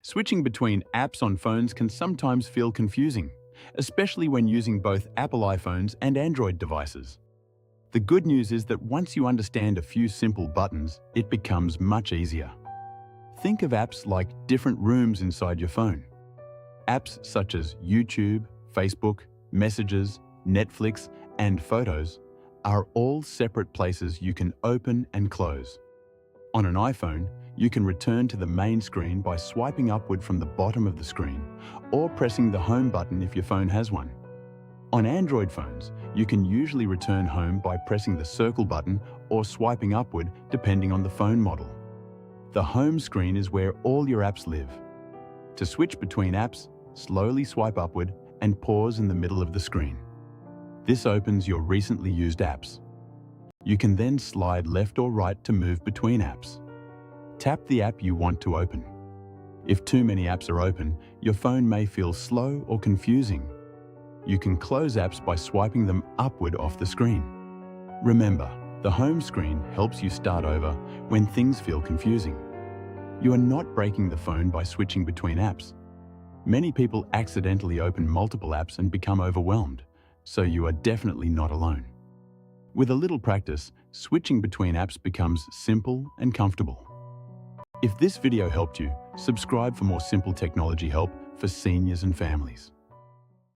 Switching between apps on phones can sometimes feel confusing, especially when using both Apple iPhones and Android devices. The good news is that once you understand a few simple buttons, it becomes much easier. Think of apps like different rooms inside your phone. Apps such as YouTube, Facebook, Messages, Netflix, and Photos are all separate places you can open and close. On an iPhone, you can return to the main screen by swiping upward from the bottom of the screen or pressing the home button if your phone has one. On Android phones, you can usually return home by pressing the circle button or swiping upward depending on the phone model. The home screen is where all your apps live. To switch between apps, slowly swipe upward and pause in the middle of the screen. This opens your recently used apps. You can then slide left or right to move between apps. Tap the app you want to open. If too many apps are open, your phone may feel slow or confusing. You can close apps by swiping them upward off the screen. Remember, the home screen helps you start over when things feel confusing. You are not breaking the phone by switching between apps. Many people accidentally open multiple apps and become overwhelmed, so you are definitely not alone. With a little practice, switching between apps becomes simple and comfortable. If this video helped you, subscribe for more simple technology help for seniors and families.